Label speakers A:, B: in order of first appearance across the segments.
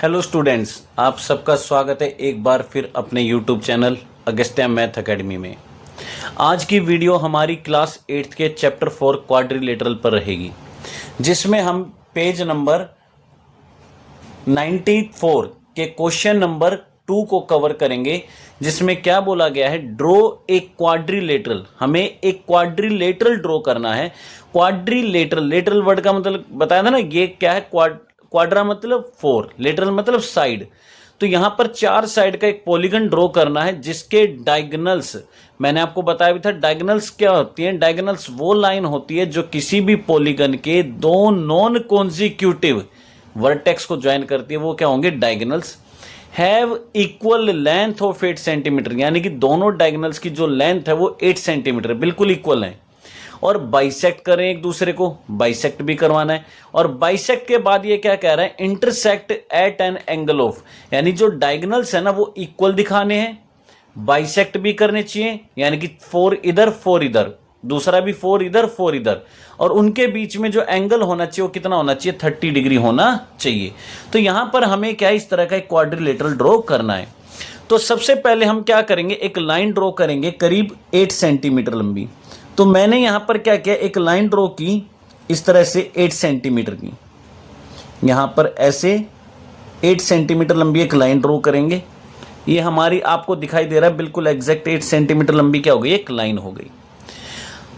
A: Hello students, आप सबका स्वागत है एक बार फिर अपने YouTube channel Agastya math academy में। आज की वीडियो हमारी क्लास 8th के चैप्टर 4 क्वाड्रिलेटरल पर रहेगी, जिसमें हम पेज नंबर 94 के क्वेश्चन नंबर 2 को कवर करेंगे, जिसमें क्या बोला गया है, ड्रॉ एक क्वाड्रिलेटरल। हमें एक क्वाड्रिलेटरल ड्रॉ करना है। क्वाड्रिलेटरल, लेटरल वर्ड का मतलब बताया था ना, ये क्या है, क्वाड्रा मतलब 4, लेटरल मतलब साइड। तो यहां पर 4 साइड का एक पॉलीगन ड्रॉ करना है, जिसके डायगोनल्स, मैंने आपको बताया भी था डायगोनल्स क्या होती हैं। डायगोनल्स वो लाइन होती है जो किसी भी पॉलीगन के दो नॉन कॉन्जिक्यूटिव वर्टेक्स को ज्वाइन करती है, वो क्या होंगे, diagonals. Have equal length of 8 centimetre, यानी कि दोनों डायगोनल्स की जो लेंथ है वो 8 सेंटीमीटर बिल्कुल इक्वल है। और बाइसेक्ट करें एक दूसरे को, बाइसेक्ट भी करवाना है। और बाइसेक्ट के बाद ये क्या कह रहा है, intersect at an angle of, यानी जो डायगोनल्स है ना वो इक्वल दिखाने हैं, बाइसेक्ट भी करने चाहिए, यानी कि 4 इधर 4 इधर, दूसरा भी 4 इधर 4 इधर, और उनके बीच में जो एंगल होना चाहिए वो कितना होना चाहिए, 30 डिग्री होना चाहिए। तो यहां पर हमें क्या इस तरह का एक क्वाड्रिलेटरल ड्रॉ करना है। तो सबसे पहले हम क्या करेंगे, एक लाइन ड्रॉ करेंगे करीब 8 सेंटीमीटर लंबी। तो मैंने यहां पर क्या किया, एक लाइन ड्रॉ की इस तरह से 8 सेंटीमीटर की, यहां पर ऐसे 8 सेंटीमीटर लंबी एक लाइन ड्रॉ करेंगे। ये हमारी आपको दिखाई दे रहा है बिल्कुल एग्जैक्ट 8 सेंटीमीटर लंबी क्या हो गई, एक लाइन हो गई।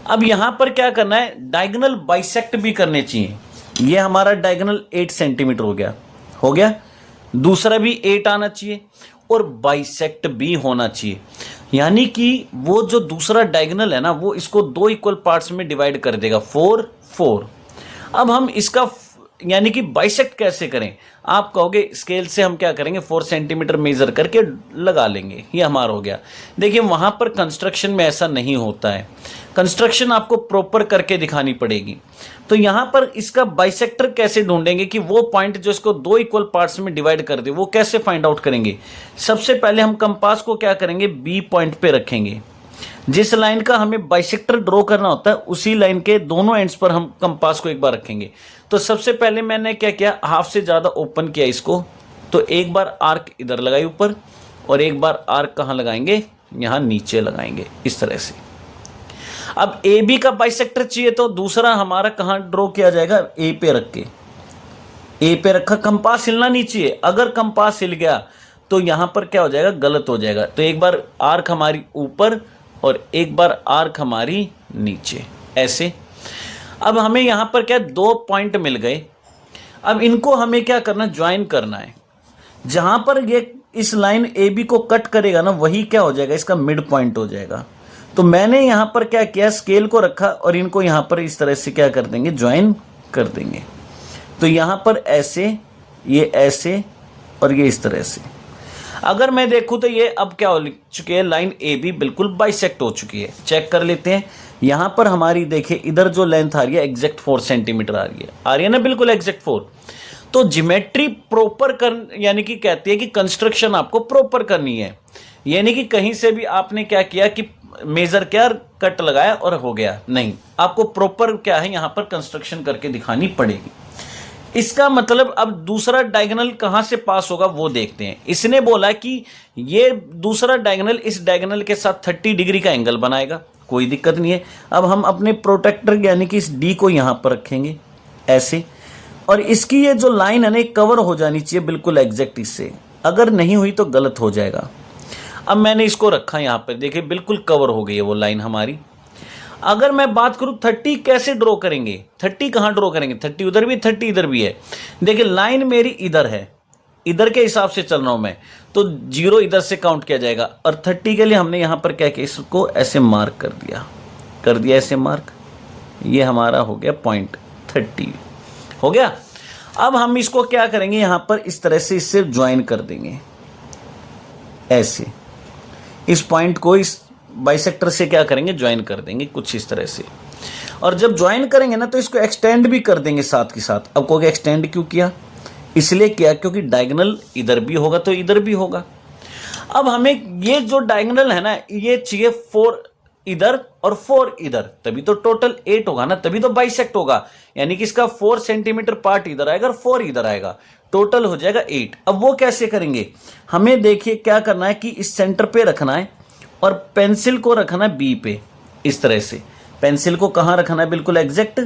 A: अब यहां पर क्या करना है, डायगोनल बाइसेक्ट भी करने चाहिए। ये हमारा डायगोनल 8 सेंटीमीटर हो गया, दूसरा भी 8 आना चाहिए और बाइसेक्ट भी होना चाहिए, यानी कि वो जो दूसरा डायगोनल है ना वो इसको 2 इक्वल पार्ट्स में डिवाइड कर देगा, 4 4। अब हम इसका यानी कि बाइसेक्ट कैसे करें, आप कहोगे स्केल से हम क्या करेंगे, 4 सेंटीमीटर मेजर करके लगा लेंगे, ये हमारा हो गया। देखिए वहां पर कंस्ट्रक्शन में ऐसा नहीं होता है, कंस्ट्रक्शन आपको प्रॉपर करके दिखानी पड़ेगी। तो यहां पर इसका बाइसेक्टर कैसे ढूंढेंगे कि वो पॉइंट जो इसको 2 इक्वल पार्ट्स में डिवाइड कर दे, वो कैसे फाइंड आउट करेंगे। सबसे पहले हम कंपास को क्या करेंगे, बी पॉइंट पे रखेंगे। जिस लाइन का हमें बाइसेक्टर ड्रॉ करना होता है उसी लाइन के दोनों एंड्स पर हम कंपास को एक बार रखेंगे। तो सबसे पहले मैंने क्या किया, हाफ से ज्यादा ओपन किया इसको, तो एक बार आर्क इधर लगाई ऊपर और एक बार आर्क कहां लगाएंगे, यहां नीचे लगाएंगे इस तरह से। अब ए बी का बाइसेक्टर चाहिए तो दूसरा हमारा कहां ड्रॉ किया जाएगा, ए पे रख के, ए पे रखा, कंपास हिलना नहीं चाहिए। अगर कंपास हिल गया तो यहां पर क्या हो जाएगा, गलत हो जाएगा। तो एक बार आर्क हमारी ऊपर और एक बार आर्क हमारी नीचे, ऐसे। अब हमें यहां पर क्या 2 पॉइंट मिल गए। अब इनको हमें क्या करना, ज्वाइन करना है। जहां पर ये इस लाइन ए बी को कट करेगा ना वही क्या हो जाएगा, इसका मिड पॉइंट हो जाएगा। तो मैंने यहां पर क्या किया, स्केल को रखा और इनको यहां पर इस तरह से क्या कर देंगे, ज्वाइन कर देंगे। तो यहां पर ऐसे, ये ऐसे और ये इस तरह से। अगर मैं देखूं तो ये अब क्या हो चुकी है, लाइन ए बी बिल्कुल बाइसेक्ट हो चुकी है। चेक कर लेते हैं, यहां पर हमारी देखिए इधर जो लेंथ आ रही है एग्जैक्ट 4 सेंटीमीटर आ रही है ना, बिल्कुल एग्जैक्ट 4। तो ज्योमेट्री प्रॉपर कर, यानी कि कहती है कि कंस्ट्रक्शन आपको प्रॉपर करनी है, यानी कि कहीं से भी आपने क्या किया कि मेजर क्या कट लगाया और हो गया, नहीं, आपको प्रॉपर क्या है यहां पर कंस्ट्रक्शन करके दिखानी पड़ेगी। इसका मतलब अब दूसरा डायगोनल कहां से पास होगा वो देखते हैं। इसने बोला कि ये दूसरा डायगोनल इस डायगोनल के साथ 30 डिग्री का एंगल बनाएगा, कोई दिक्कत नहीं है। अब हम अपने प्रोटेक्टर यानी कि इस डी को यहां पर रखेंगे ऐसे, और इसकी ये जो लाइन है ना कवर हो जानी चाहिए बिल्कुल एग्जैक्ट इससे, अगर नहीं हुई तो गलत हो जाएगा। अब मैंने इसको रखा यहां पर, देखिए बिल्कुल कवर हो गई है वो लाइन हमारी। अगर मैं बात करूं 30 कैसे ड्रॉ करेंगे, 30 कहां ड्रॉ करेंगे, 30 उधर भी 30 इधर भी है। देखिए लाइन मेरी इधर है, इधर के हिसाब से चल रहा हूं मैं, तो 0 इधर से काउंट किया जाएगा। और 30 के लिए हमने यहां पर क्या किया, इसको ऐसे मार्क कर दिया ऐसे मार्क, ये हमारा हो गया पॉइंट 30 हो गया। अब हम इसको क्या करेंगे, यहां पर इस तरह से इससे ज्वाइन कर देंगे ऐसे, इस पॉइंट को इस बाइसेक्टर से क्या करेंगे, ज्वाइन कर देंगे कुछ इस तरह से। और जब ज्वाइन करेंगे ना तो इसको एक्सटेंड भी कर देंगे साथ के साथ। अब कहोगे एक्सटेंड क्यों किया, इसलिए किया क्योंकि डायगोनल इधर भी होगा तो इधर भी होगा। अब हमें ये जो डायगोनल है ना ये चाहिए 4 इधर और 4 इधर, तभी तो टोटल 8 होगा ना, तभी तो बाइसेक्ट होगा। यानी कि इसका 4 सेंटीमीटर पार्ट इधर आएगा और 4 इधर आएगा, टोटल हो जाएगा 8। अब वो कैसे करेंगे, हमें देखिए क्या करना है कि इस सेंटर पे रखना है और पेंसिल को रखना है बी पे, इस तरह से। पेंसिल को कहाँ रखना है, बिल्कुल एग्जैक्ट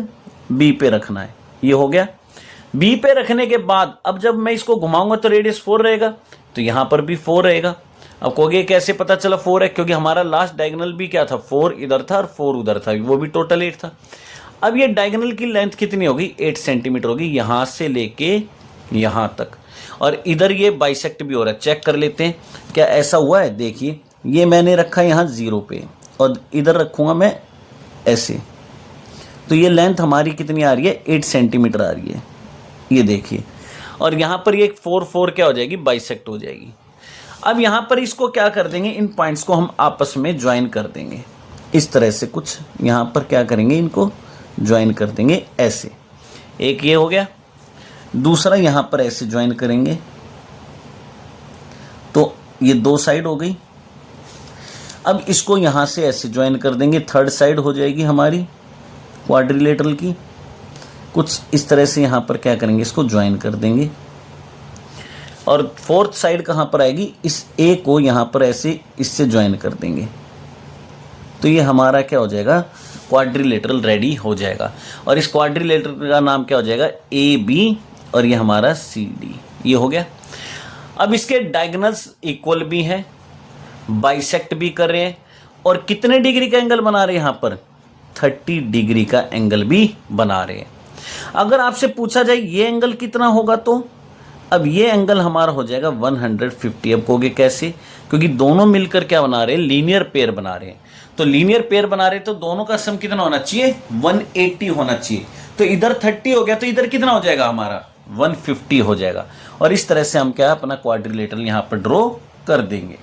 A: बी पे रखना है। ये हो गया। बी पे रखने के बाद अब जब मैं इसको घुमाऊंगा तो रेडियस 4 रहेगा, तो यहां पर भी 4 रहेगा। अब कहोगे कैसे पता चला 4 है, क्योंकि हमारा लास्ट डायगोनल भी क्या था, 4 इधर था और 4 उधर था, वो भी टोटल 8 था। अब ये डायगोनल की लेंथ कितनी होगी, 8 सेंटीमीटर होगी, यहां से लेके यहां तक। और इधर ये बाइसेक्ट भी हो रहा है, चेक कर लेते हैं क्या ऐसा हुआ है। देखिए ये मैंने रखा यहाँ 0 पे और इधर रखूंगा मैं ऐसे, तो ये लेंथ हमारी कितनी आ रही है, 8 सेंटीमीटर आ रही है, ये देखिए। और यहां पर ये 4 क्या हो जाएगी, बाइसेक्ट हो जाएगी। अब यहां पर इसको क्या कर देंगे, इन पॉइंट्स को हम आपस में ज्वाइन कर देंगे इस तरह से कुछ। यहां पर क्या करेंगे, इनको ज्वाइन कर देंगे ऐसे। एक ये हो गया, दूसरा यहां पर ऐसे ज्वाइन करेंगे, तो ये 2 साइड हो गई। अब इसको यहां से ऐसे ज्वाइन कर देंगे, थर्ड साइड हो जाएगी हमारी क्वाड्रिलेटरल की। कुछ इस तरह से यहां पर क्या करेंगे, इसको ज्वाइन कर देंगे। और फोर्थ साइड कहां पर आएगी, इस ए को यहां पर ऐसे इससे ज्वाइन कर देंगे, तो ये हमारा क्या हो जाएगा, क्वाड्रिलेटरल रेडी हो जाएगा। और इस क्वाड्रिलेटरल का नाम क्या हो जाएगा, ए बी, और ये हमारा सी डी। ये हो गया। अब इसके डायगोनल्स इक्वल भी हैं, बाइसेक्ट भी कर रहे हैं, और कितने डिग्री का एंगल बना रहे हैं, यहां पर 30 डिग्री का एंगल भी बना रहे हैं। अगर आपसे पूछा जाए ये एंगल कितना होगा, तो अब ये एंगल हमारा हो जाएगा 150। अब कहोगे कैसे, क्योंकि दोनों मिलकर क्या बना रहे हैं, लीनियर पेयर बना रहे हैं। तो लीनियर पेयर बना रहे हैं तो दोनों का सम कितना होना चाहिए, 180 होना चाहिए। तो इधर 30 हो गया, तो इधर कितना हो जाएगा हमारा, 150 हो जाएगा। और इस तरह से हम क्या अपना क्वाड्रिलेटरल यहां पर ड्रॉ कर देंगे।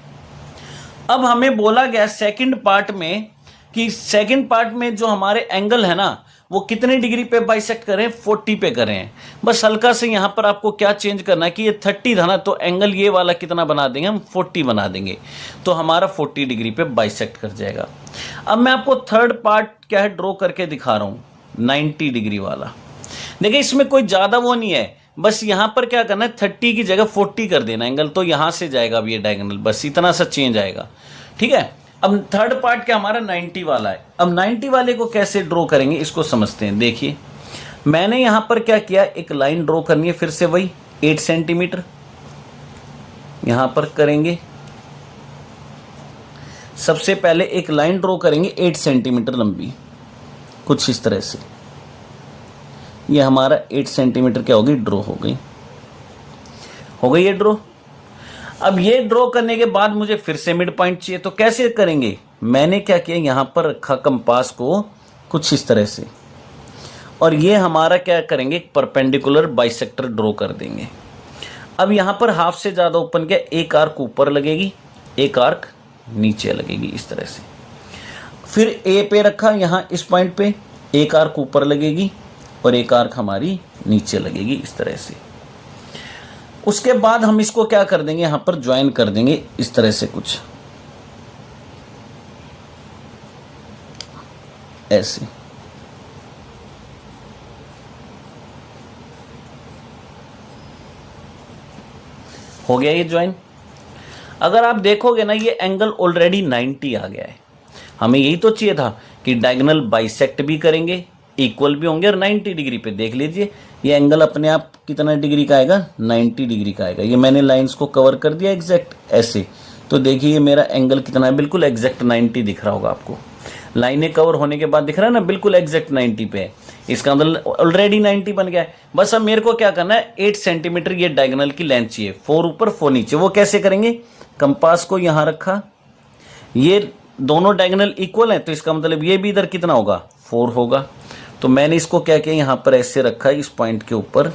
A: अब हमें बोला गया सेकंड पार्ट में कि सेकंड पार्ट में जो हमारे एंगल है ना, वो कितने डिग्री पे बाइसेक्ट करें, 40 पे करें। बस हल्का से यहाँ पर आपको क्या चेंज करना है कि ये 30 था ना, तो एंगल ये वाला कितना बना देंगे हम, 40 बना देंगे, तो हमारा 40 डिग्री पे बाइसेक्ट कर जाएगा। अब मैं आपको थर्ड पार्ट क्या है ड्रॉ करके दिखा रहा हूँ, 90 डिग्री वाला। देखिए इसमें कोई ज़्यादा वो नहीं है, बस यहाँ पर क्या करना है, 30 की जगह 40 कर देना एंगल, तो यहाँ से जाएगा अब ये डायगोनल, बस इतना सा चेंज आएगा। ठीक है। अब थर्ड पार्ट क्या हमारा 90 वाला है। अब 90 वाले को कैसे ड्रॉ करेंगे, इसको समझते हैं। देखिए मैंने यहां पर क्या किया, एक लाइन ड्रॉ करनी है, फिर से वही 8 सेंटीमीटर यहां पर करेंगे। सबसे पहले एक लाइन ड्रॉ करेंगे 8 सेंटीमीटर लंबी, कुछ इस तरह से। ये हमारा 8 सेंटीमीटर क्या होगी, ड्रॉ हो गई ये ड्रॉ। अब ये ड्रॉ करने के बाद मुझे फिर से मिड पॉइंट चाहिए, तो कैसे करेंगे, मैंने क्या किया, यहां पर रखा कंपास को कुछ इस तरह से, और ये हमारा क्या करेंगे, परपेंडिकुलर बाइसेक्टर ड्रॉ कर देंगे। अब यहां पर हाफ से ज़्यादा ओपन किया, एक आर्क ऊपर लगेगी, एक आर्क नीचे लगेगी इस तरह से। फिर ए पे रखा, यहां इस पॉइंट पे एक आर्क ऊपर लगेगी और एक आर्क हमारी नीचे लगेगी इस तरह से। उसके बाद हम इसको क्या कर देंगे, यहां पर ज्वाइन कर देंगे इस तरह से, कुछ ऐसे। हो गया ये ज्वाइन। अगर आप देखोगे ना, ये एंगल ऑलरेडी 90 आ गया है। हमें यही तो चाहिए था कि डायगोनल बाइसेक्ट भी करेंगे, इक्वल भी होंगे, और 90 डिग्री पे देख लीजिए ये एंगल अपने आप कितना डिग्री का आएगा, 90 डिग्री का आएगा। ये मैंने लाइंस को कवर कर दिया एग्जैक्ट ऐसे, तो देखिए ये मेरा एंगल कितना है, बिल्कुल एग्जैक्ट 90 दिख रहा होगा आपको। लाइनें कवर होने के बाद दिख रहा है ना, बिल्कुल एग्जैक्ट 90 पे है। इसका मतलब ऑलरेडी 90 बन गया है। बस अब मेरे को क्या करना है, 8 सेंटीमीटर ये डायगोनल की लेंथ चाहिए, 4 ऊपर 4 नीचे। वो कैसे करेंगे, कंपास को यहाँ रखा, ये दोनों डायगोनल इक्वल हैं, तो इसका मतलब ये भी इधर कितना होगा, 4 होगा। तो मैंने इसको क्या किया, यहाँ पर ऐसे रखा इस पॉइंट के ऊपर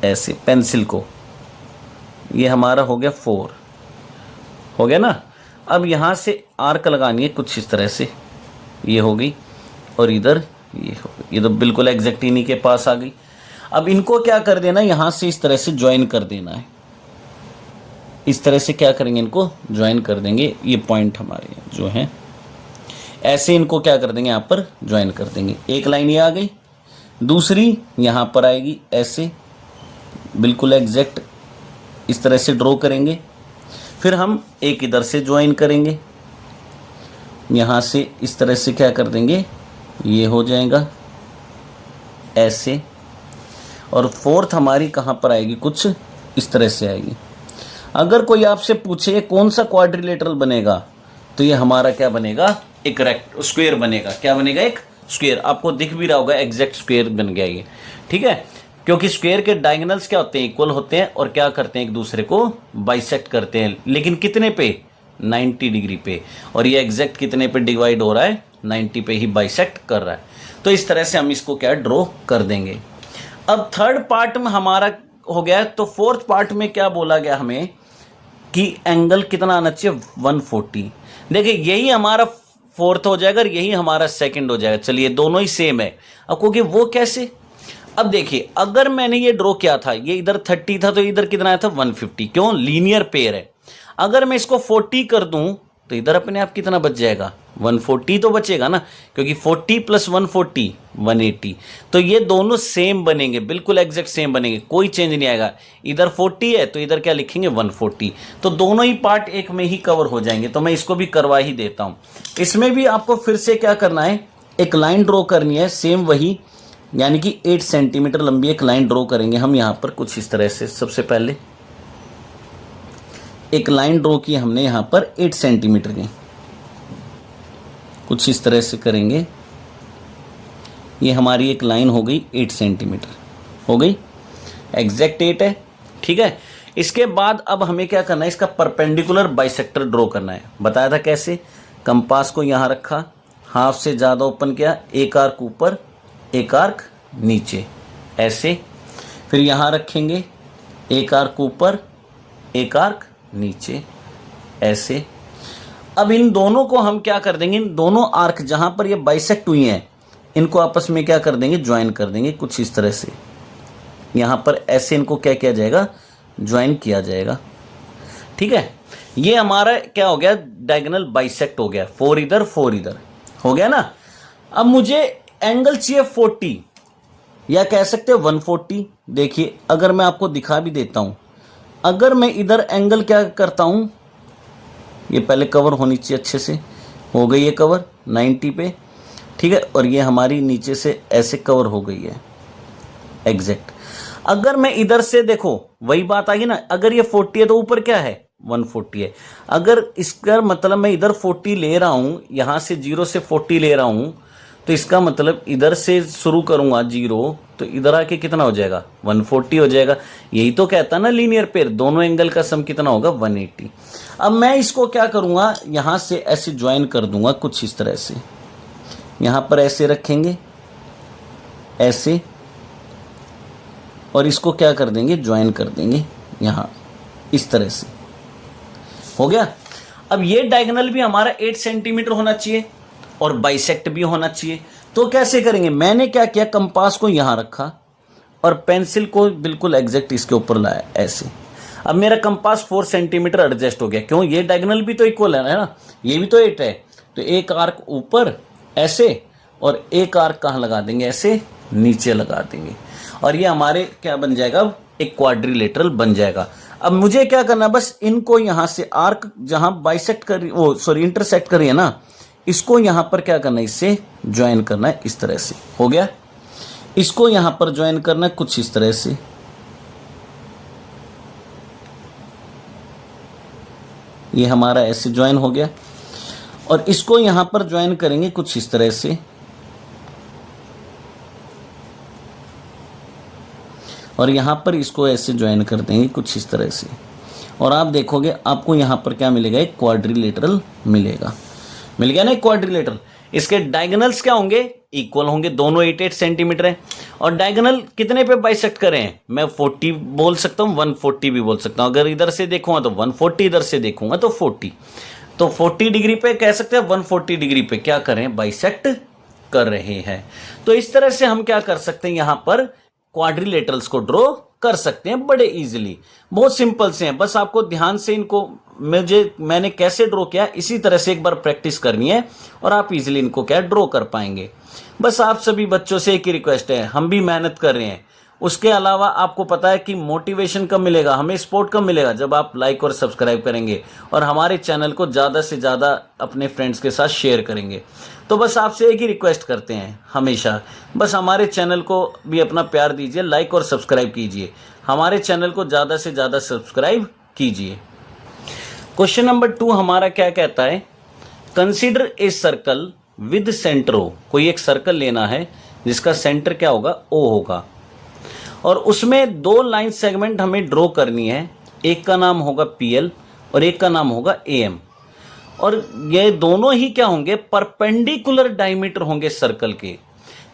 A: ऐसे पेंसिल को, ये हमारा हो गया 4, हो गया ना। अब यहाँ से आर्क लगानी है कुछ इस तरह से, ये हो गई, और इधर ये हो गई, ये तो बिल्कुल एग्जैक्ट इन्हीं के पास आ गई। अब इनको क्या कर देना, यहाँ से इस तरह से ज्वाइन कर देना है, इस तरह से क्या करेंगे, इनको ज्वाइन कर देंगे। ये पॉइंट हमारे जो हैं ऐसे इनको क्या कर देंगे, यहाँ पर ज्वाइन कर देंगे। एक लाइन ये आ गई, दूसरी यहाँ पर आएगी ऐसे, बिल्कुल एग्जैक्ट इस तरह से ड्रॉ करेंगे। फिर हम एक इधर से ज्वाइन करेंगे, यहाँ से इस तरह से क्या कर देंगे, ये हो जाएगा ऐसे। और फोर्थ हमारी कहाँ पर आएगी, कुछ इस तरह से आएगी। अगर कोई आपसे पूछे ये कौन सा क्वाड्रिलेटरल बनेगा, तो ये हमारा क्या बनेगा, एक रेक्ट स्क्वायर बनेगा। क्या बनेगा, एक स्क्वायर। आपको दिख भी रहा होगा एग्जैक्ट स्क्वायर बन गया ये, ठीक है। क्योंकि स्क्वायर के डायगोनल्स क्या होते हैं, इक्वल होते हैं और क्या करते हैं, एक दूसरे को बाइसेक्ट करते हैं। लेकिन कितने पे, 90 डिग्री पे। और ये एग्जैक्ट कितने पे डिवाइड हो रहा है, 90 पे ही बाइसेक्ट कर रहा है। तो इस तरह से हम इसको क्या ड्रॉ कर देंगे। अब थर्ड पार्ट में हमारा हो गया। तो फोर्थ पार्ट में क्या बोला गया हमें कि एंगल कितना आना चाहिए, 140। देखिए यही हमारा फोर्थ हो जाएगा और यही हमारा सेकंड हो जाएगा। चलिए दोनों ही सेम है। अब क्योंकि वो कैसे, अब देखिए अगर मैंने ये ड्रॉ किया था, ये इधर 30 था तो इधर कितना आया था, 150। क्यों, लीनियर पेयर है। अगर मैं इसको 40 कर दूं तो इधर अपने आप कितना बच जाएगा, 140 तो बचेगा ना, क्योंकि 40 + 140 180। तो ये दोनों सेम बनेंगे, बिल्कुल एग्जैक्ट सेम बनेंगे, कोई चेंज नहीं आएगा। इधर 40 है तो इधर क्या लिखेंगे, 140। तो दोनों ही पार्ट एक में ही कवर हो जाएंगे। तो मैं इसको भी करवा ही देता हूं। इसमें भी आपको फिर से क्या करना है, एक लाइन ड्रॉ करनी है, सेम वही, यानी कि 8 सेंटीमीटर लंबी एक लाइन ड्रॉ करेंगे हम यहाँ पर कुछ इस तरह से। सबसे पहले एक लाइन ड्रॉ की हमने यहाँ पर 8 सेंटीमीटर की, कुछ इस तरह से करेंगे। ये हमारी एक लाइन हो गई 8 सेंटीमीटर, हो गई एग्जैक्ट 8 है, ठीक है। इसके बाद अब हमें क्या करना है, इसका परपेंडिकुलर बाइसेक्टर ड्रॉ करना है। बताया था कैसे, कंपास को यहाँ रखा, हाफ से ज़्यादा ओपन किया, एक आर्क ऊपर एक आर्क नीचे ऐसे। फिर यहाँ रखेंगे, एक आर्क ऊपर एक आर्क नीचे ऐसे। अब इन दोनों को हम क्या कर देंगे, इन दोनों आर्क जहां पर ये बाइसेक्ट हुई हैं, इनको आपस में क्या कर देंगे, ज्वाइन कर देंगे कुछ इस तरह से। यहां पर ऐसे इनको क्या किया जाएगा, ज्वाइन किया जाएगा, ठीक है। ये हमारा क्या हो गया, डायगोनल बाइसेक्ट हो गया, 4 इधर 4 इधर हो गया ना। अब मुझे एंगल चाहिए 40, या कह सकते हैं 140। देखिए अगर मैं आपको दिखा भी देता हूं, अगर मैं इधर एंगल क्या करता हूं, ये पहले कवर होनी चाहिए अच्छे से, हो गई है कवर 90 पे, ठीक है। और ये हमारी नीचे से ऐसे कवर हो गई है एग्जैक्ट। अगर मैं इधर से देखो, वही बात आ गई ना, अगर ये 40 है तो ऊपर क्या है, 140 है। अगर इसका मतलब मैं इधर 40 ले रहा हूं, यहां से 0 से 40 ले रहा हूं, तो इसका मतलब इधर से शुरू करूंगा 0, तो इधर आके कितना हो जाएगा, 140 हो जाएगा। यही तो कहता ना लीनियर पेयर, दोनों एंगल का सम कितना होगा, 180। अब मैं इसको क्या करूंगा, यहां से ऐसे ज्वाइन कर दूंगा कुछ इस तरह से। यहां पर ऐसे रखेंगे ऐसे, और इसको क्या कर देंगे, ज्वाइन कर देंगे यहां इस तरह से, हो गया। अब ये डायगोनल भी हमारा 8 सेंटीमीटर होना चाहिए और बाइसेक्ट भी होना चाहिए। तो कैसे करेंगे, मैंने क्या किया, कंपास को यहां रखा और पेंसिल को बिल्कुल एग्जैक्ट इसके ऊपर लाया ऐसे। अब मेरा कंपास 4 सेंटीमीटर एडजस्ट हो गया। क्यों, ये डायगोनल भी तो इक्वल है ना, ये भी तो 8 है। तो एक आर्क ऊपर ऐसे और एक आर्क कहाँ लगा देंगे, ऐसे नीचे लगा देंगे। और ये हमारे क्या बन जाएगा, अब एक क्वाड्रिलेटरल बन जाएगा। अब मुझे क्या करना, बस इनको यहां से आर्क जहां बाइसेक्ट कर, वो सॉरी इंटरसेक्ट करिए ना, इसको यहां पर क्या करना है, इससे ज्वाइन करना है इस तरह से, हो गया। इसको यहां पर ज्वाइन करना है कुछ इस तरह से, ये हमारा ऐसे ज्वाइन हो गया। और इसको यहां पर ज्वाइन करेंगे कुछ इस तरह से, और यहां पर इसको ऐसे ज्वाइन कर देंगे कुछ इस तरह से। और आप देखोगे आपको यहां पर क्या मिलेगा, एक क्वाड्रिलेटरल मिलेगा। मिल गया ना एक क्वाड्रिलेटरल। इसके डायगोनल्स क्या होंगे, इक्वल होंगे, दोनों 8-8 सेंटीमीटर है। और डायगोनल कितने पे बाइसेक्ट करें, मैं 40 बोल सकता हूं, 140 भी बोल सकता हूं। अगर इधर से देखूंगा तो 140, इधर से देखूंगा तो 40। तो 40 डिग्री पे कह सकते हैं, 140 डिग्री पे क्या करें, बाइसेक्ट कर रहे हैं। तो इस तरह से हम क्या कर सकते हैं, यहां पर क्वाड्रिलेटरल्स को ड्रॉ कर सकते हैं बड़े इजीली, बहुत सिंपल से हैं। बस आपको ध्यान से इनको मैंने कैसे ड्रॉ किया इसी तरह से एक बार प्रैक्टिस करनी है और आप इजीली इनको क्या ड्रॉ कर पाएंगे। बस आप सभी बच्चों से एक ही रिक्वेस्ट है, हम भी मेहनत कर रहे हैं, उसके अलावा आपको पता है कि मोटिवेशन कब मिलेगा, हमें सपोर्ट कब मिलेगा, जब आप लाइक और सब्सक्राइब करेंगे और हमारे चैनल को ज़्यादा से ज़्यादा अपने फ्रेंड्स के साथ शेयर करेंगे। तो बस आपसे एक ही रिक्वेस्ट करते हैं हमेशा, बस हमारे चैनल को भी अपना प्यार दीजिए, लाइक और सब्सक्राइब कीजिए, हमारे चैनल को ज़्यादा से ज़्यादा सब्सक्राइब कीजिए। क्वेश्चन नंबर 2 हमारा क्या कहता है, consider a circle with centre O. कोई एक सर्कल लेना है जिसका सेंटर क्या होगा, ओ होगा, और उसमें 2 लाइन सेगमेंट हमें ड्रॉ करनी है। एक का नाम होगा PL और एक का नाम होगा AM, और ये दोनों ही क्या होंगे, परपेंडिकुलर डायमीटर होंगे सर्कल के।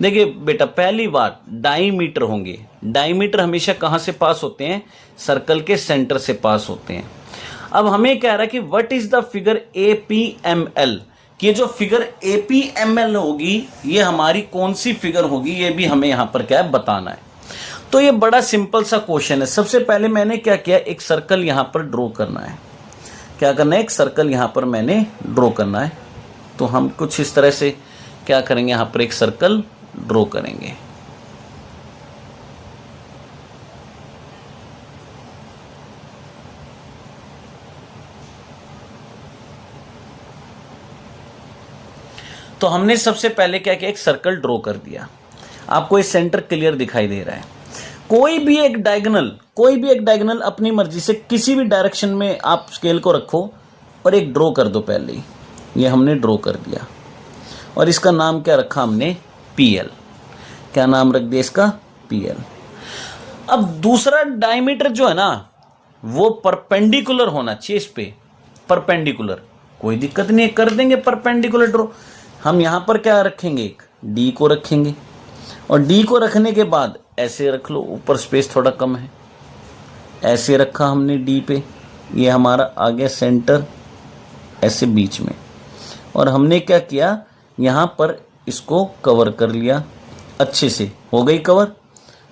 A: देखिए बेटा, पहली बात डायमीटर होंगे। डायमीटर हमेशा कहाँ से पास होते हैं, सर्कल के सेंटर से पास होते हैं। अब हमें कह रहा है कि what is the figure APML, कि ये जो फिगर APML होगी ये हमारी कौन सी फिगर होगी, ये भी हमें यहाँ पर क्या है बताना है। तो ये बड़ा सिंपल सा क्वेश्चन है। सबसे पहले मैंने क्या किया, एक सर्कल यहाँ पर ड्रॉ करना है। क्या करना है, एक सर्कल यहाँ पर मैंने ड्रॉ करना है। तो हम कुछ इस तरह से क्या करेंगे, यहाँ पर एक सर्कल ड्रॉ करेंगे। तो हमने सबसे पहले क्या किया, एक सर्कल ड्रॉ कर दिया। आपको इस सेंटर क्लियर दिखाई दे रहा है। कोई भी एक डायगोनल अपनी मर्जी से किसी भी डायरेक्शन में आप स्केल को रखो और एक ड्रॉ कर दो। पहले ही ये हमने ड्रॉ कर दिया और इसका नाम क्या रखा हमने, PL। क्या नाम रख दिया इसका, PL। अब दूसरा डायमीटर जो है ना वो परपेंडिकुलर होना चाहिए इस पे, परपेंडिकुलर। कोई दिक्कत नहीं है, कर देंगे परपेंडिकुलर ड्रॉ। हम यहाँ पर क्या रखेंगे, एक D को रखेंगे, और D को रखने के बाद ऐसे रख लो, ऊपर स्पेस थोड़ा कम है, ऐसे रखा हमने D पे। ये हमारा आ गया सेंटर ऐसे बीच में, और हमने क्या किया, यहाँ पर इसको कवर कर लिया, अच्छे से हो गई कवर।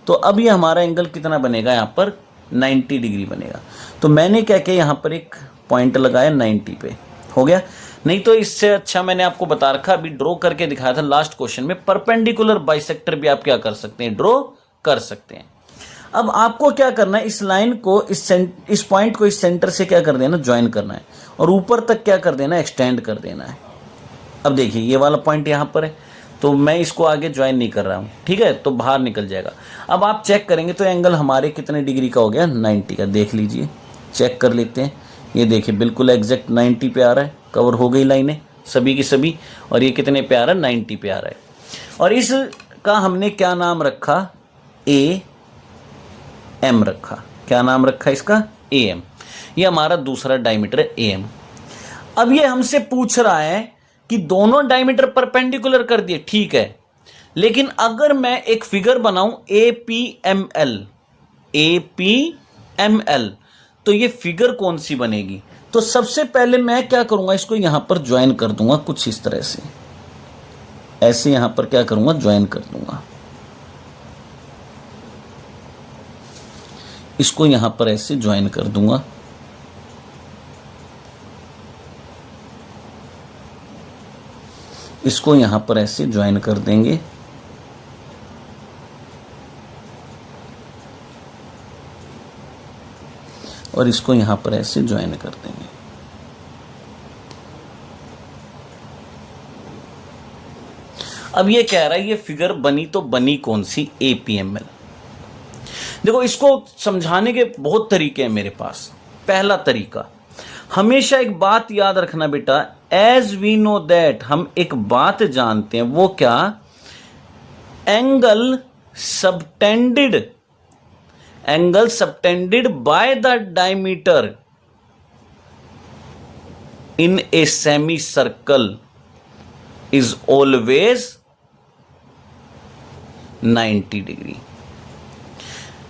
A: तो अब ये हमारा एंगल कितना बनेगा, यहाँ पर 90 डिग्री बनेगा। तो मैंने क्या किया, यहाँ पर एक पॉइंट लगाया 90 पे, हो गया। नहीं तो इससे अच्छा मैंने आपको बता रखा, अभी ड्रॉ करके दिखाया था लास्ट क्वेश्चन में, परपेंडिकुलर बाइसेक्टर भी आप क्या कर सकते हैं, ड्रॉ कर सकते हैं। अब आपको क्या करना है, इस लाइन को इस पॉइंट को इस सेंटर से क्या कर देना, ज्वाइन करना है, और ऊपर तक क्या कर देना, एक्सटेंड कर देना है। अब देखिए ये वाला पॉइंट यहाँ पर है, तो मैं इसको आगे ज्वाइन नहीं कर रहा हूँ, ठीक है, तो बाहर निकल जाएगा। अब आप चेक करेंगे तो एंगल हमारे कितने डिग्री का हो गया, 90 का। देख लीजिए, चेक कर लेते हैं। ये देखिए बिल्कुल एग्जैक्ट 90 पे आ रहा है, कवर हो गई लाइनें सभी की सभी, और ये कितने पे आ रहा है, 90 पे आ रहा है। और इसका हमने क्या नाम रखा, AM रखा। क्या नाम रखा इसका, AM। ये हमारा दूसरा डायमीटर है, AM। अब ये हमसे पूछ रहा है कि दोनों डायमीटर परपेंडिकुलर कर दिए, ठीक है, लेकिन अगर मैं एक फिगर बनाऊं APML, तो ये फिगर कौन सी बनेगी। तो सबसे पहले मैं क्या करूंगा, इसको यहां पर ज्वाइन कर दूंगा कुछ इस तरह से, ऐसे यहां पर क्या करूंगा, ज्वाइन कर दूंगा। इसको यहां पर ऐसे ज्वाइन कर दूंगा। इसको यहां पर ऐसे ज्वाइन कर देंगे। और इसको यहां पर ऐसे ज्वाइन कर देंगे। अब ये कह रहा है ये फिगर बनी तो बनी कौन सी, APML। देखो इसको समझाने के बहुत तरीके हैं मेरे पास। पहला तरीका, हमेशा एक बात याद रखना बेटा, एज वी नो दैट, हम एक बात जानते हैं, वो क्या, angle subtended by the diameter in a semi circle is always 90 degree.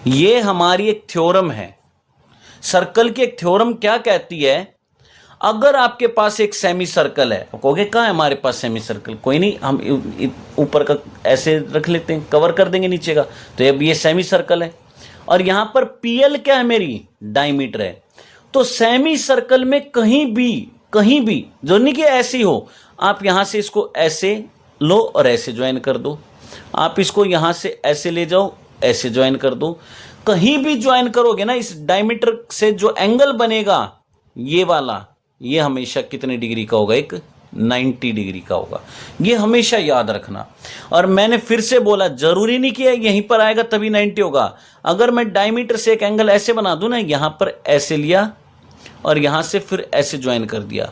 A: ये हमारी एक थ्योरम है, सर्कल की एक थ्योरम क्या कहती है, अगर आपके पास एक सेमी सर्कल है, कहोगे कहाँ है हमारे पास सेमी सर्कल, कोई नहीं, हम ऊपर का ऐसे रख लेते हैं, कवर कर देंगे नीचे का, तो अब ये सेमी सर्कल है, और यहां पर पीएल क्या है, मेरी डायमीटर है। तो सेमी सर्कल में कहीं भी जो नहीं कि ऐसी हो, आप यहां से इसको ऐसे लो और ऐसे ज्वाइन कर दो, आप इसको यहां से ऐसे ले जाओ, ऐसे ज्वाइन कर दो, कहीं भी ज्वाइन करोगे ना इस डायमीटर से जो एंगल बनेगा ये वाला, ये हमेशा कितने डिग्री का होगा, एक 90 डिग्री का होगा। ये हमेशा याद रखना। और मैंने फिर से बोला, जरूरी नहीं कि यहीं पर आएगा तभी 90 होगा। अगर मैं डायमीटर से एक एंगल ऐसे बना दूं ना, यहां पर ऐसे लिया और यहां से फिर ऐसे ज्वाइन कर दिया,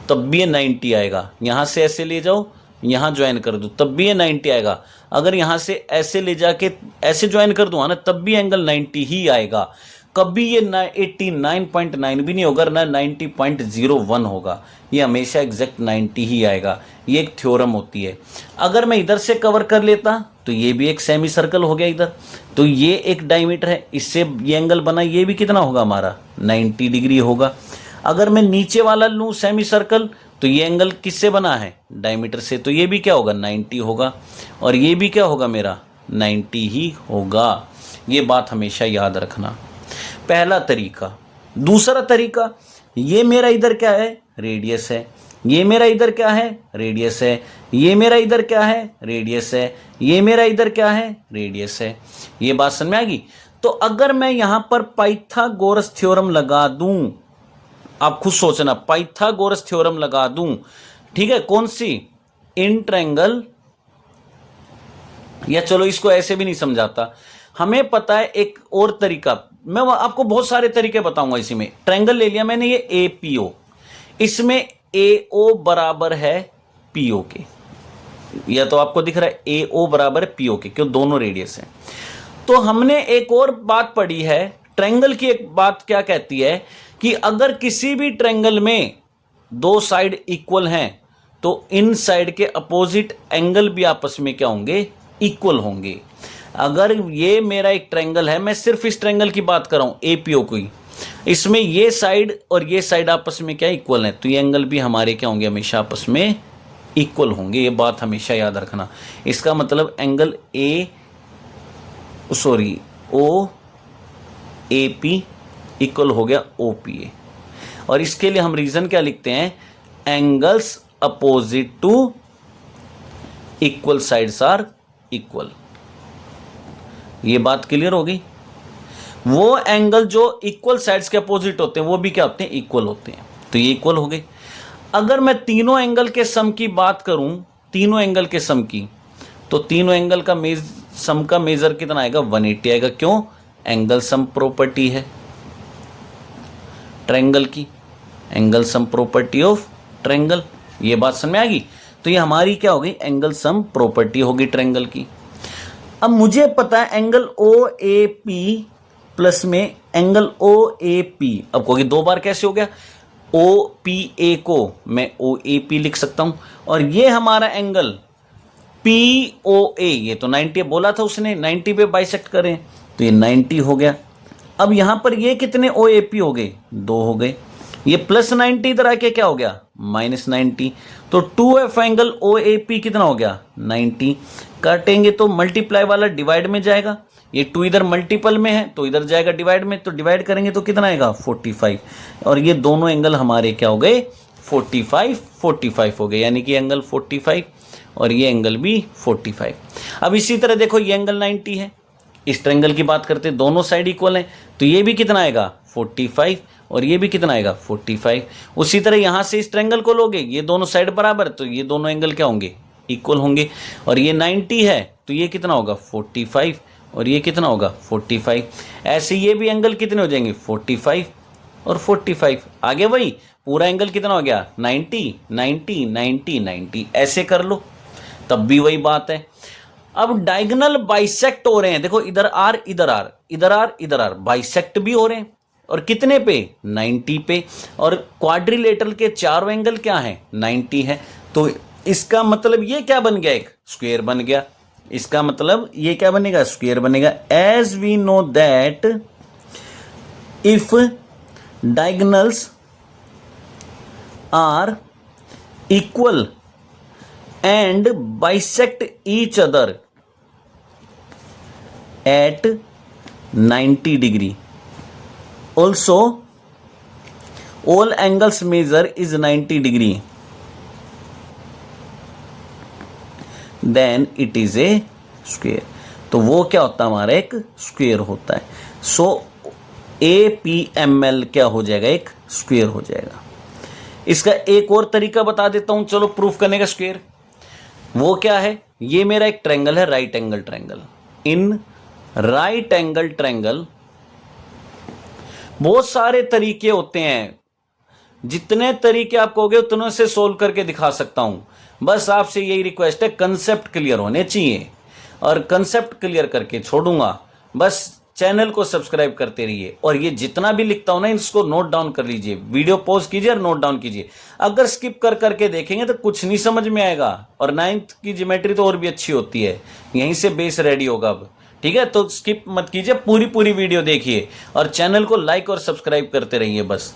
A: तब भी ये 90 आएगा। यहां से ऐसे ले जाओ, यहां ज्वाइन कर दो, तब भी ये 90 आएगा। अगर यहां से ऐसे ले जाके ऐसे ज्वाइन कर दूंगा ना, तब भी एंगल 90 ही आएगा। कभी ये 89.9 भी नहीं होगा ना 90.01 होगा, ये हमेशा एग्जैक्ट 90 ही आएगा। ये एक थ्योरम होती है। अगर मैं इधर से कवर कर लेता तो ये भी एक सेमी सर्कल हो गया इधर, तो ये एक डायमीटर है, इससे ये एंगल बना, ये भी कितना होगा हमारा 90 डिग्री होगा। अगर मैं नीचे वाला लूँ सेमी सर्कल, तो ये एंगल किससे बना है, डायमीटर से, तो ये भी क्या होगा 90 होगा, और ये भी क्या होगा मेरा 90 ही होगा। ये बात हमेशा याद रखना, पहला तरीका। दूसरा तरीका, ये मेरा इधर क्या है, रेडियस है, ये मेरा इधर क्या है, रेडियस है, ये मेरा इधर क्या है, रेडियस है, ये मेरा इधर क्या है, रेडियस है। ये बात समझ में आ गई। तो अगर मैं यहां पर पाइथागोरस थ्योरम लगा दूं, आप खुद सोचना, पाइथागोरस थ्योरम लगा दूं, ठीक है, कौन सी, इन ट्रायंगल, या चलो इसको ऐसे भी नहीं समझाता, हमें पता है एक और तरीका, मैं आपको बहुत सारे तरीके बताऊंगा। इसी में ट्रायंगल ले लिया मैंने, ये APO, इसमें AO बराबर है PO के, या तो आपको दिख रहा है AO बराबर है PO के, क्यों, दोनों रेडियस हैं। तो हमने एक और बात पढ़ी है, ट्रायंगल की एक बात क्या कहती है कि अगर किसी भी ट्रायंगल में दो साइड इक्वल हैं, तो इन साइड के अपोजिट एंगल भी आपस में क्या होंगे, इक्वल होंगे। अगर ये मेरा एक ट्रायंगल है, मैं सिर्फ इस ट्रायंगल की बात कर रहा हूं, APO की, इसमें ये साइड और ये साइड आपस में क्या इक्वल है, तो ये एंगल भी हमारे क्या होंगे, हमेशा आपस में इक्वल होंगे। ये बात हमेशा याद रखना। इसका मतलब एंगल OAP इक्वल हो गया OPA, और इसके लिए हम रीजन क्या लिखते हैं, angles opposite to equal sides are equal. ये बात क्लियर हो गई। वो एंगल जो इक्वल साइड्स के अपोजिट होते हैं वो भी क्या होते हैं, इक्वल होते हैं, तो ये इक्वल हो गए। अगर मैं तीनों एंगल के सम की बात करूं, तीनों एंगल के सम की, तो तीनों एंगल का सम का मेजर कितना आएगा, 180 आएगा। क्यों, एंगल सम प्रॉपर्टी है ट्रायंगल की, angle sum property of triangle. ये बात समझ में आ गई। तो ये हमारी क्या हो गई, एंगल सम प्रॉपर्टी होगी ट्रायंगल की। अब मुझे पता है एंगल OAP प्लस में एंगल OAP, अब कहोगे दो बार कैसे हो गया, OPA को मैं OAP लिख सकता हूं, और ये हमारा एंगल POA, ये तो 90 बोला था उसने, 90 पे बाइसेक्ट करें, तो ये 90 हो गया। अब यहां पर ये कितने OAP हो गए, 2 हो गए। ये प्लस 90 इधर आके क्या हो गया, -90, तो 2F एंगल OAP कितना हो गया, 90। काटेंगे तो मल्टीप्लाई वाला डिवाइड में जाएगा, ये 2 इधर मल्टीपल में है तो इधर जाएगा डिवाइड में, तो डिवाइड करेंगे तो कितना आएगा, 45, और ये दोनों एंगल हमारे क्या हो गए, 45 हो गए, यानी कि एंगल 45 और ये एंगल भी 45। अब इसी तरह देखो, ये एंगल 90 है, इस ट्रायंगल की बात करते हैं, दोनों साइड इक्वल हैं, तो ये भी कितना आएगा, 45, और ये भी कितना आएगा, 45। उसी तरह यहां से इस ट्रायंगल को लोगे, ये दोनों साइड बराबर, तो ये दोनों एंगल क्या होंगे, इक्वल होंगे, और ये 90 है तो ये कितना होगा, 45, और ये कितना होगा, 45। ऐसे ये भी एंगल कितने हो जाएंगे, 45 और 45। आगे वही पूरा एंगल कितना हो गया, 90 90 90 90, ऐसे कर लो, तब भी वही बात है। अब डायगोनल बाइसेक्ट हो रहे हैं, देखो इधर आर इधर आर इधर आर इधर आर, बाइसेक्ट भी हो रहे हैं, और कितने पे, 90 पे, और क्वाड्रिलेटरल के चारों एंगल क्या है, 90 है। तो इसका मतलब ये क्या बन गया, एक स्क्वायर बन गया। इसका मतलब ये क्या बनेगा, स्क्वायर बनेगा। As we know that if diagonals are equal and bisect each other at 90 degree. Also all angles measure is 90 degree, then it is a square. तो वो क्या होता है, हमारा एक स्क्वेयर होता है। सो APML क्या हो जाएगा, एक स्क्वेयर हो जाएगा। इसका एक और तरीका बता देता हूं, चलो प्रूफ करने का स्क्वेयर। वो क्या है, ये मेरा एक ट्रायंगल है, right angle triangle. In right angle triangle बहुत सारे तरीके होते हैं, जितने तरीके आप कहोगे उतनों से सोल्व करके दिखा सकता हूं। बस आपसे यही रिक्वेस्ट है, कंसेप्ट क्लियर होने चाहिए, और कंसेप्ट क्लियर करके छोड़ूंगा। बस चैनल को सब्सक्राइब करते रहिए, और ये जितना भी लिखता हूं ना, इसको नोट डाउन कर लीजिए, वीडियो पॉज कीजिए और नोट डाउन कीजिए। अगर स्किप कर करके देखेंगे तो कुछ नहीं समझ में आएगा, और 9th की ज्योमेट्री तो और भी अच्छी होती है, यहीं से बेस रेडी होगा अब। ठीक है, तो स्किप मत कीजिए, पूरी वीडियो देखिए, और चैनल को लाइक और सब्सक्राइब करते रहिए बस।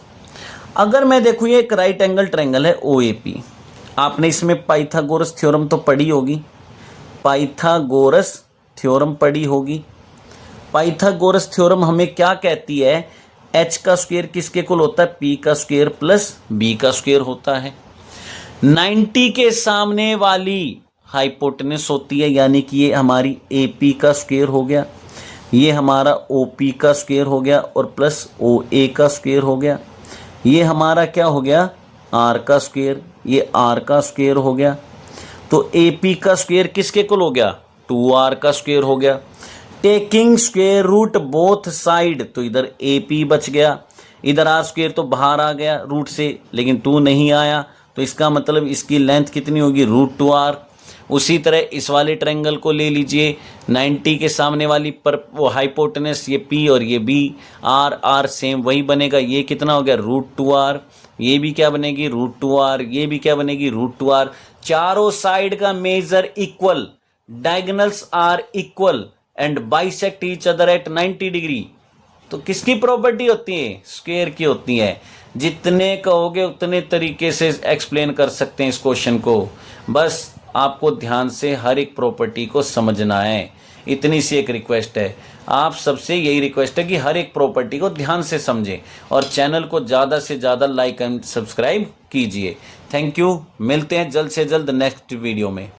A: अगर मैं देखूँ, ये एक राइट एंगल ट्रायंगल है OAP। आपने इसमें पाइथागोरस थ्योरम तो पढ़ी होगी, पाइथागोरस थ्योरम पढ़ी होगी। पाइथागोरस थ्योरम हमें क्या कहती है, h का स्क्वायर किसके इक्वल होता है, p का स्क्वायर प्लस b का स्क्वायर होता है। 90 के सामने वाली हाइपोटेनस होती है, यानी कि ये हमारी AP का स्क्वायर हो गया, ये हमारा OP का स्क्वायर हो गया, और प्लस OA का स्क्वायर हो गया। ये हमारा क्या हो गया, R का स्क्वायर, ये R का स्क्वायर हो गया। तो AP का स्क्वायर किसके इक्वल हो गया, 2R का स्क्वायर हो गया। Taking square root both side, तो इधर AP बच गया, इधर R स्क्वायर तो बाहर आ गया रूट से, लेकिन 2 नहीं आया, तो इसका मतलब इसकी लेंथ कितनी होगी, √2R। उसी तरह इस वाले ट्रायंगल को ले लीजिए, 90 के सामने वाली पर वो हाइपोटेनस, ये P और ये B, R सेम वही बनेगा। ये कितना हो गया, √2R। ये भी क्या बनेगी, √2R। ये भी क्या बनेगी, √2R। चारों साइड का measure equal, diagonals are equal and bisect each other at 90 degree. तो किसकी प्रॉपर्टी होती है, स्क्वायर की होती है। जितने कहोगे उतने तरीके से एक्सप्लेन कर सकते हैं इस क्वेश्चन को, बस आपको ध्यान से हर एक प्रॉपर्टी को समझना है। इतनी सी एक रिक्वेस्ट है, आप सबसे यही रिक्वेस्ट है कि हर एक प्रॉपर्टी को ध्यान से समझें, और चैनल को ज़्यादा से ज़्यादा लाइक एंड सब्सक्राइब कीजिए। थैंक यू, मिलते हैं जल्द से जल्द नेक्स्ट वीडियो में।